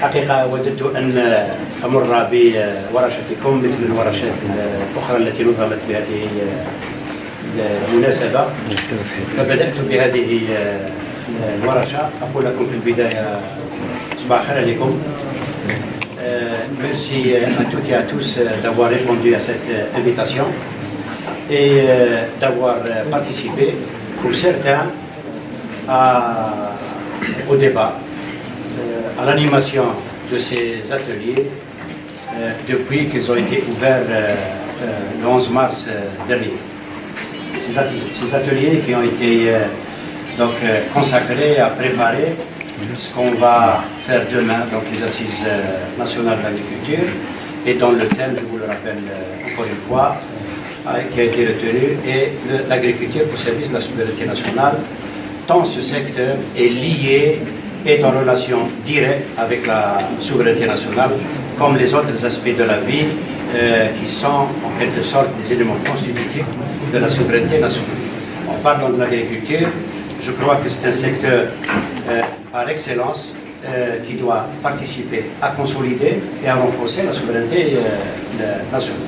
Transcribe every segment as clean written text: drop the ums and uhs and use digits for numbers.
حقيقة وددت أن أمر بورشتكم مثل الورشات الأخرى التي نظمت بهذه المناسبة. فبدأت بهذه الورشة. أقول لكم في البداية صباح الخير عليكم. Merci à toutes et à tous d'avoir répondu à cette invitation et d'avoir participé, pour certains, au débat, à l'animation de ces ateliers depuis qu'ils ont été ouverts le 11 mars dernier. Ces ateliers qui ont été donc consacrés à préparer ce qu'on va faire demain, donc les assises nationales de l'agriculture, et dans le thème, je vous le rappelle encore une fois, qui a été retenu, est l'agriculture au service de la souveraineté nationale, tant ce secteur est lié, est en relation directe avec la souveraineté nationale, comme les autres aspects de la vie qui sont en quelque sorte des éléments constitutifs de la souveraineté nationale. En parlant de l'agriculture, je crois que c'est un secteur par excellence qui doit participer à consolider et à renforcer la souveraineté nationale.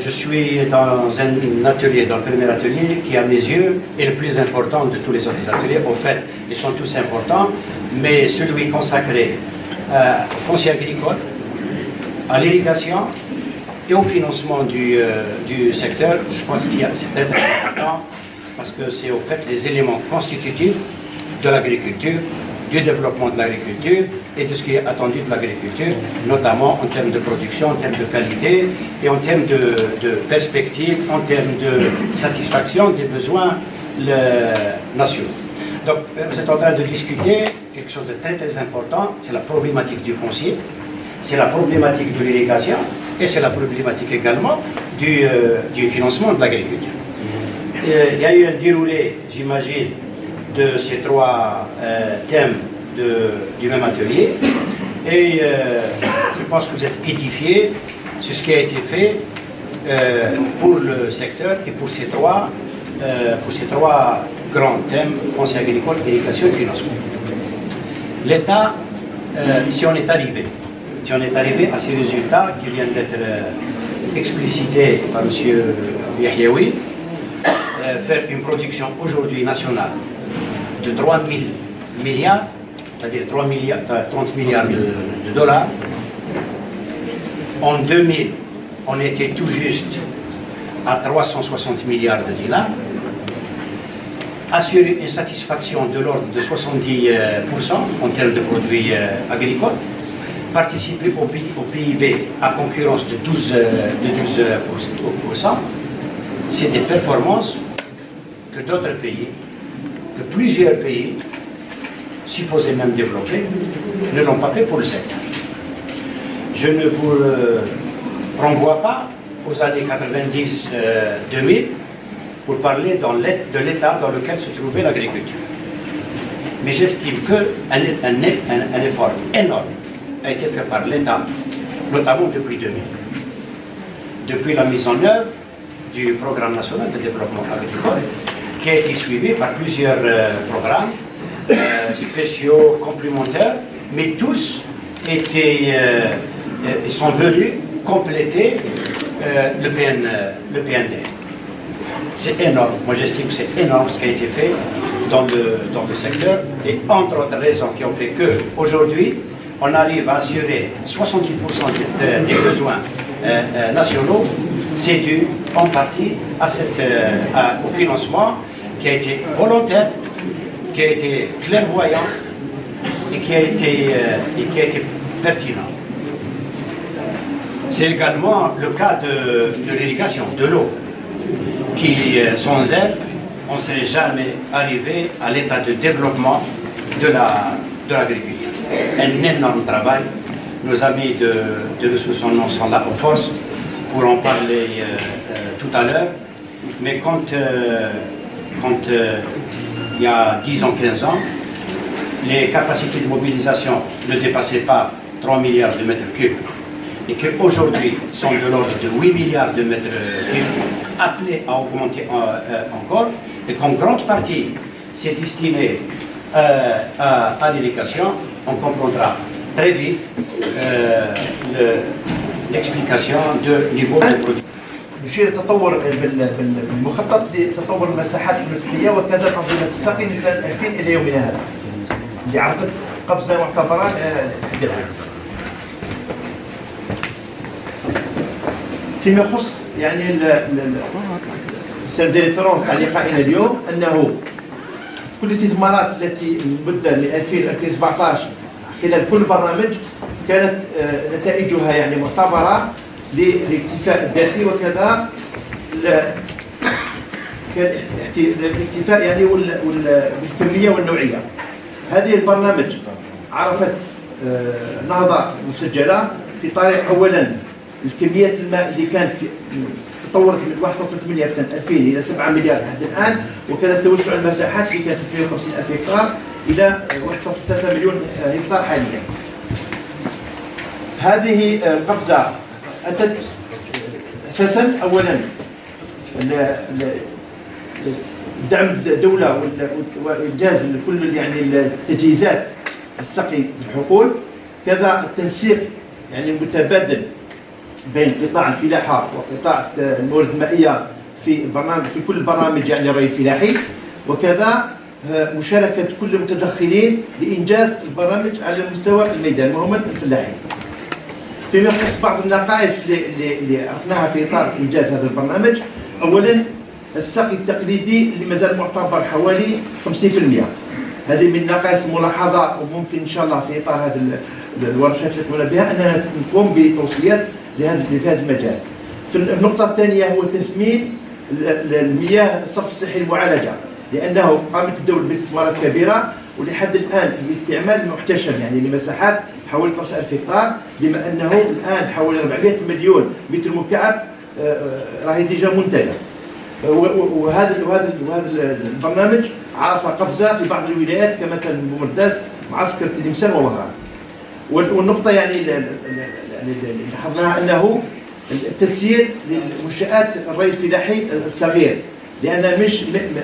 Je suis dans un atelier, dans le premier atelier, qui à mes yeux est le plus important de tous les autres ateliers. Au fait, ils sont tous importants, mais celui consacré au foncier agricole, à l'irrigation et au financement du secteur, je pense que c'est peut-être important parce que c'est au fait les éléments constitutifs de l'agriculture, du développement de l'agriculture et de ce qui est attendu de l'agriculture, notamment en termes de production, en termes de qualité et en termes de perspective, en termes de satisfaction des besoins nationaux. Donc vous êtes en train de discuter quelque chose de très très important, c'est la problématique du foncier, c'est la problématique de l'irrigation et c'est la problématique également du financement de l'agriculture. Il y a eu un déroulé, j'imagine, de ces trois thèmes du même atelier et je pense que vous êtes édifiés sur ce qui a été fait pour le secteur et pour ces trois grands thèmes, foncier agricole, irrigation et financement. L'État, si on est arrivé à ces résultats qui viennent d'être explicités par M. Yahyaoui, faire une production aujourd'hui nationale de 3 000 milliards, c'est-à-dire 30 milliards de dollars. En 2000, on était tout juste à 360 milliards de dinars. Assurer une satisfaction de l'ordre de 70% en termes de produits agricoles. Participer au PIB à concurrence de 12%. C'est des performances que d'autres pays, que plusieurs pays, supposés même développés, ne l'ont pas fait pour le secteur. Je ne vous renvoie pas aux années 90-2000 pour parler de l'état dans lequel se trouvait l'agriculture. Mais j'estime qu'un effort énorme a été fait par l'État, notamment depuis 2000. Depuis la mise en œuvre du programme national de développement agricole, qui a été suivi par plusieurs programmes spéciaux, complémentaires, mais tous sont venus compléter le PND. C'est énorme, moi j'estime que c'est énorme ce qui a été fait dans le secteur, et entre autres raisons qui ont fait qu'aujourd'hui, on arrive à assurer 70% des besoins nationaux, c'est dû en partie au financement qui a été volontaire, qui a été clairvoyant et qui a été pertinent. C'est également le cas de l'irrigation, de l'eau, qui, sans elle, on ne serait jamais arrivé à l'état de développement de l'agriculture. Un énorme travail. Nos amis de ressources en eau sont là en force pour en parler tout à l'heure. Mais quand il y a 10 ans, 15 ans, les capacités de mobilisation ne dépassaient pas 3 milliards de mètres cubes et qu'aujourd'hui sont de l'ordre de 8 milliards de mètres cubes, appelés à augmenter encore, et qu'en grande partie c'est destiné à l'éducation, on comprendra très vite l'explication du niveau de production. يشير التطور بالمخطط لتطور المساحات المسكيه وكذا انظمه السقي من سنه 2000 الى يومنا هذا اللي عرفت قفزه معتبره لحد الان. فيما يخص يعني سير دي ريفيرونس تاع لقائنا اليوم انه كل الاستثمارات التي مده من 2000 2017 خلال كل برنامج كانت نتائجها يعني معتبره للاكتفاء الذاتي وكذا كان الاكتفاء يعني والكميه والنوعيه. هذه البرنامج عرفت نهضه مسجله في طريق اولا الكميات الماء اللي كانت تطورت من 1.8 في سنه 2000 الى 7 مليار لحد الان، وكذا توسع المساحات اللي كانت 250,000 هكتار الى 1.3 مليون هكتار حاليا. هذه القفزه اتت اساسا اولا دعم الدوله وانجاز كل يعني التجهيزات السقي بالحقول، كذا التنسيق يعني المتبادل بين قطاع الفلاحه وقطاع الموارد المائيه في كل البرامج يعني الري الفلاحي، وكذا مشاركه كل المتدخلين لانجاز البرامج على مستوى الميدان وهم الفلاحين. فيما يخص بعض النقائص اللي عرفناها في اطار انجاز هذا البرنامج، اولا السقي التقليدي اللي مازال معتبر حوالي 50%. هذه من النقائص الملاحظه، وممكن ان شاء الله في اطار هذه الورشات اللي قمنا بها اننا نقوم بتوصيات لهذا المجال. في النقطه الثانيه هو تثمين المياه الصرف الصحي المعالجه، لانه قامت الدوله باستثمارات كبيره ولحد الان الاستعمال محتشم يعني لمساحات حوالي 12,000 هكتار، بما انه الان حوالي 400 مليون متر مكعب راهي ديجا منتجه. وهذا البرنامج عرف قفزه في بعض الولايات كمثلا بومرداس، معسكر تلمسان ووهران. والنقطه يعني اللي لاحظناها انه التسيير للمنشآت الري الفلاحي الصغير، لانها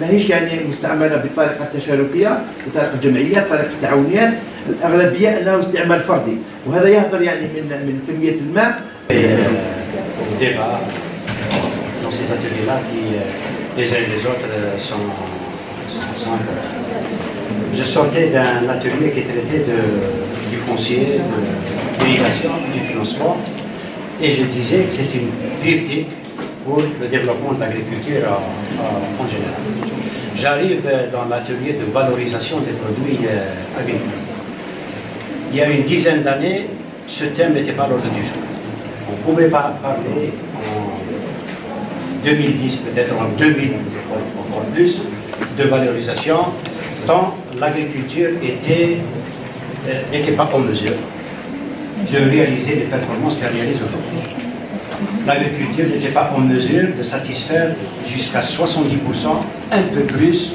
ماهيش يعني مستعمله بطريقه تشاركيه، بطريقه جمعيه، بطريقه تعاونيات، الاغلبيه انه استعمال فردي، وهذا يهدر يعني من كميه الماء. Dans ces ateliers-là qui les uns et les autres sont Je sortais d'un atelier qui traitait du foncier, de l'irrigation, du financement, et je disais que c'est une critique pour le développement de l'agriculture en général. J'arrive dans l'atelier de valorisation des produits agricoles. Il y a une dizaine d'années, ce thème n'était pas à l'ordre du jour. On ne pouvait pas parler en 2010, peut-être en 2000, encore plus, de valorisation, tant l'agriculture n'était pas en mesure de réaliser les performances qu'elle réalise aujourd'hui. L'agriculture n'était pas en mesure de satisfaire jusqu'à 70%, un peu plus,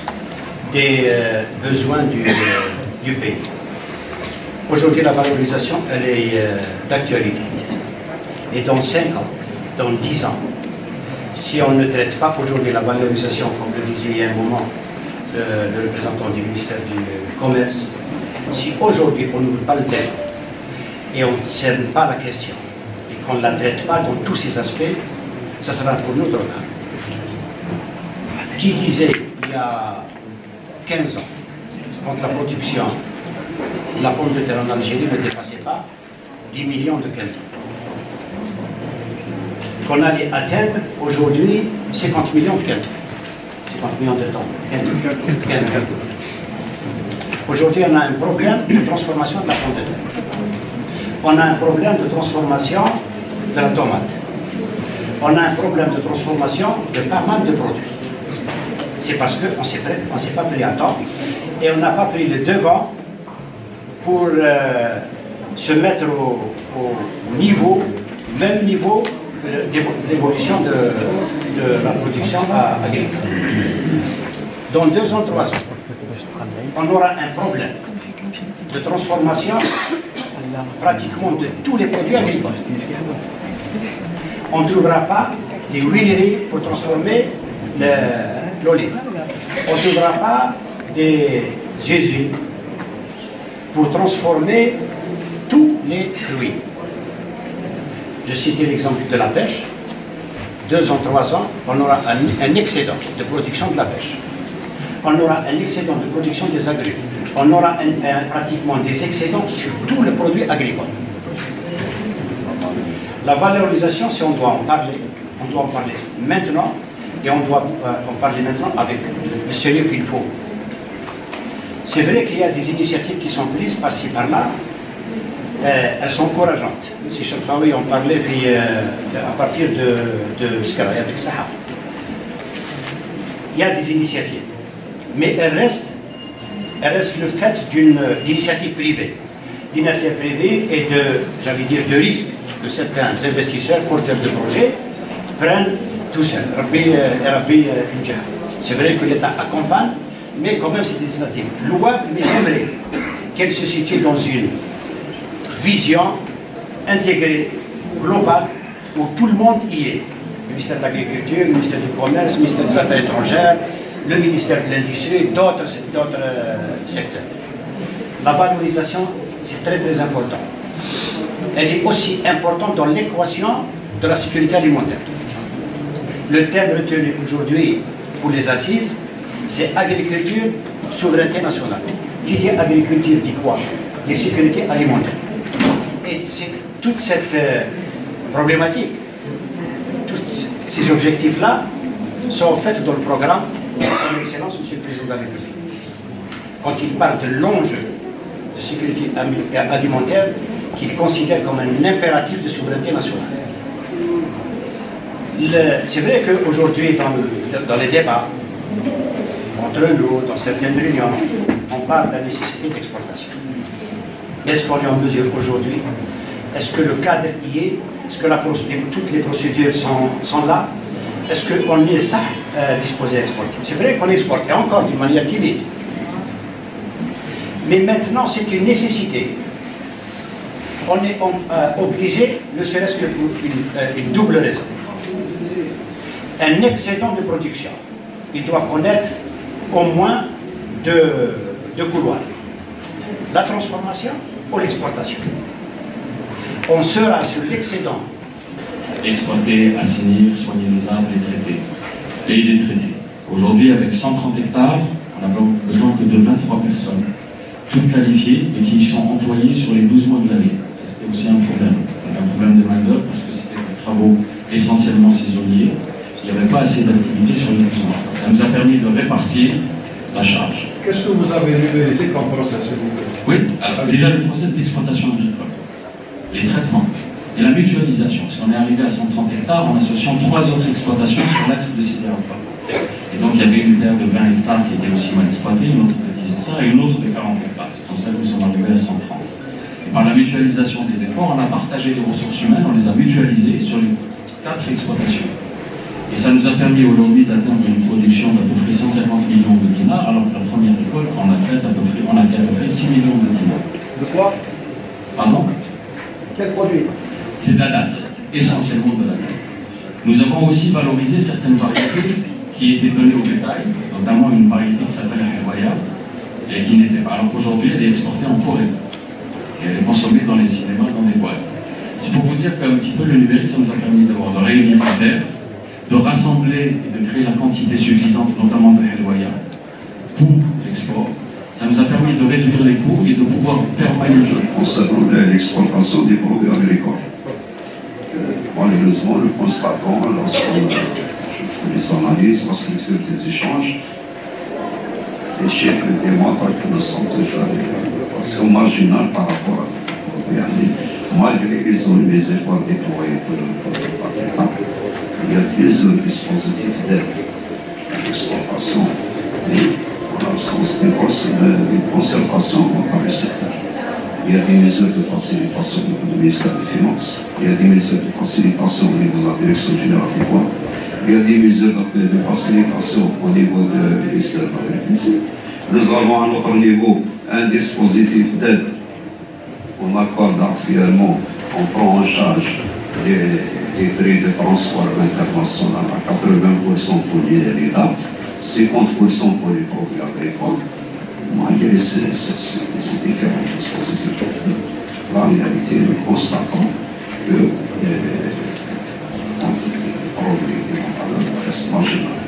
des besoins du pays. Aujourd'hui, la valorisation, elle est d'actualité. Et dans 5 ans, dans 10 ans, si on ne traite pas aujourd'hui la valorisation, comme le disait il y a un moment le représentant du ministère du Commerce, si aujourd'hui on n'ouvre pas le thème et on ne cerne pas la question et qu'on ne la traite pas dans tous ses aspects, ça sera pour nous trop tard. Qui disait il y a 15 ans, quand la production de la pomme de terre en Algérie ne dépassait pas 10 millions de quintaux, qu'on allait atteindre aujourd'hui 50 millions de quintaux. 50 millions de tonnes. Aujourd'hui, on a un problème de transformation de la pomme de terre. On a un problème de transformation de la tomate. On a un problème de transformation de pas mal de produits. C'est parce qu'on ne s'est pas pris à temps et on n'a pas pris le devant pour se mettre au niveau, même niveau de l'évolution de la production agricole. Dans 2 ans, 3 ans, on aura un problème de transformation pratiquement de tous les produits agricoles. On ne trouvera pas des huileries pour transformer l'olive. On ne trouvera pas des usines pour transformer tous les fruits. Je citais l'exemple de la pêche. 2 ans, 3 ans, on aura un excédent de production de la pêche. On aura un excédent de production des agrumes. On aura pratiquement des excédents sur tous les produits agricoles. La valorisation, si on doit en parler maintenant, et on doit en parler maintenant avec le sérieux qu'il faut. C'est vrai qu'il y a des initiatives qui sont prises par-ci, par-là. Elles sont encourageantes. Si Chalfaoui en parlait à partir de Skara, il y a des initiatives. Mais elles restent le fait d'une initiative privée. D'initiative privée et de risque que certains investisseurs, porteurs de projets, prennent tout seuls. C'est vrai que l'État accompagne, mais quand même c'est des initiatives louables, mais j'aimerais qu'elles se situent dans une vision intégrée, globale, où tout le monde y est. Le ministère de l'Agriculture, le ministère du Commerce, le ministère des Affaires étrangères, le ministère de l'Industrie, d'autres secteurs. La valorisation, c'est très très important. Elle est aussi importante dans l'équation de la sécurité alimentaire. Le thème retenu aujourd'hui pour les assises, c'est agriculture, souveraineté nationale. Qui dit agriculture dit quoi? Des sécurités alimentaires. Et toute cette problématique, tous ces objectifs-là sont faits dans le programme de son Excellence, Monsieur le Président de la République. Quand il parle de l'enjeu de sécurité alimentaire, qu'il considère comme un impératif de souveraineté nationale. C'est vrai qu'aujourd'hui, dans les débats, entre nous, dans certaines réunions, on parle de la nécessité d'exportation. Est-ce qu'on est en mesure aujourd'hui? Est-ce que le cadre y est? Est-ce que toutes les procédures sont là? Est-ce qu'on est ça disposé à exporter? C'est vrai qu'on exporte, et encore d'une manière timide. Mais maintenant, c'est une nécessité. On est obligé, ne serait-ce que pour une double raison. Un excédent de production, il doit connaître au moins deux couloirs. La transformation ou l'exportation. On sera sur l'excédent. Exploiter, assainir, soigner les arbres, les traiter. Et les traiter. Aujourd'hui, avec 130 hectares, on n'a besoin que de 23 personnes, toutes qualifiées et qui sont employées sur les 12 mois de l'année. Ça, c'était aussi un problème. Donc, un problème de main-d'œuvre parce que c'était des travaux essentiellement saisonniers. Il n'y avait pas assez d'activité sur les 12 mois. Donc, ça nous a permis de répartir la charge. Qu'est-ce que vous avez réalisé comme process? Oui, alors déjà le process d'exploitation agricole, les traitements et la mutualisation. Parce qu'on est arrivé à 130 hectares en associant 3 autres exploitations sur l'axe de Sidéropol. Et donc il y avait une terre de 20 hectares qui était aussi mal exploitée, une autre de 10 hectares et une autre de 40 hectares. C'est comme ça que nous sommes arrivés à 130. Et par la mutualisation des efforts, on a partagé les ressources humaines, on les a mutualisées sur les 4 exploitations. Et ça nous a permis aujourd'hui d'atteindre une production d'à peu près 150 millions de dinars, alors que la première récolte, on a fait à peu près 6 millions de dinars. De quoi? Pardon? Quel produit? C'est de la date, essentiellement de la date. Nous avons aussi valorisé certaines variétés qui étaient données au bétail, notamment une variété qui s'appelle la Hiwaya, et qui n'était pas. Alors qu'aujourd'hui, elle est exportée en Corée. Et elle est consommée dans les cinémas, dans des boîtes. C'est pour vous dire qu'un petit peu le numérique, ça nous a permis d'avoir de réunir la terre, de rassembler et de créer la quantité suffisante, notamment de Hiwaya, pour l'export. Ça nous a permis de réduire les coûts et de pouvoir permaniser. Concernant l'exportation des produits agricoles, malheureusement, le constatant, lorsqu'on fait les analyses, la structure des échanges, les chiffres démontrent que nous sommes déjà assez marginal par rapport à d'autres produits. Malgré qu'ils ont eu les efforts déployés par l'État, il y a plusieurs dispositifs d'aide à l'exportation et en l'absence d'une concertation dans le secteur. Il y a des mesures de facilitation au niveau du ministère des Finances, il y a des mesures de facilitation au niveau de la Direction générale des douanes, il y a des mesures de facilitation au niveau du ministère de l'Agriculture. Nous avons à notre niveau un dispositif d'aide. On accorde actuellement, on prend en charge les frais de transport international à 80% pour les dates, 50% pour les produits agricoles. malgré ces différentes dispositions, la réalité, nous constatons que quantité de problèmes reste marginale.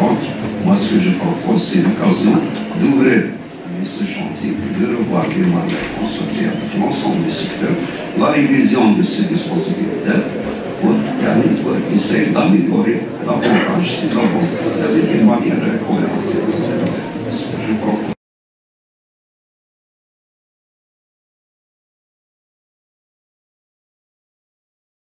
Donc, moi, ce que je propose, c'est l'occasion d'ouvrir ce chantier, de revoir les manières consultées avec l'ensemble des secteurs, la révision de ce dispositif d'aide pour essayer d'améliorer davantage ces abondants de manière cohérente.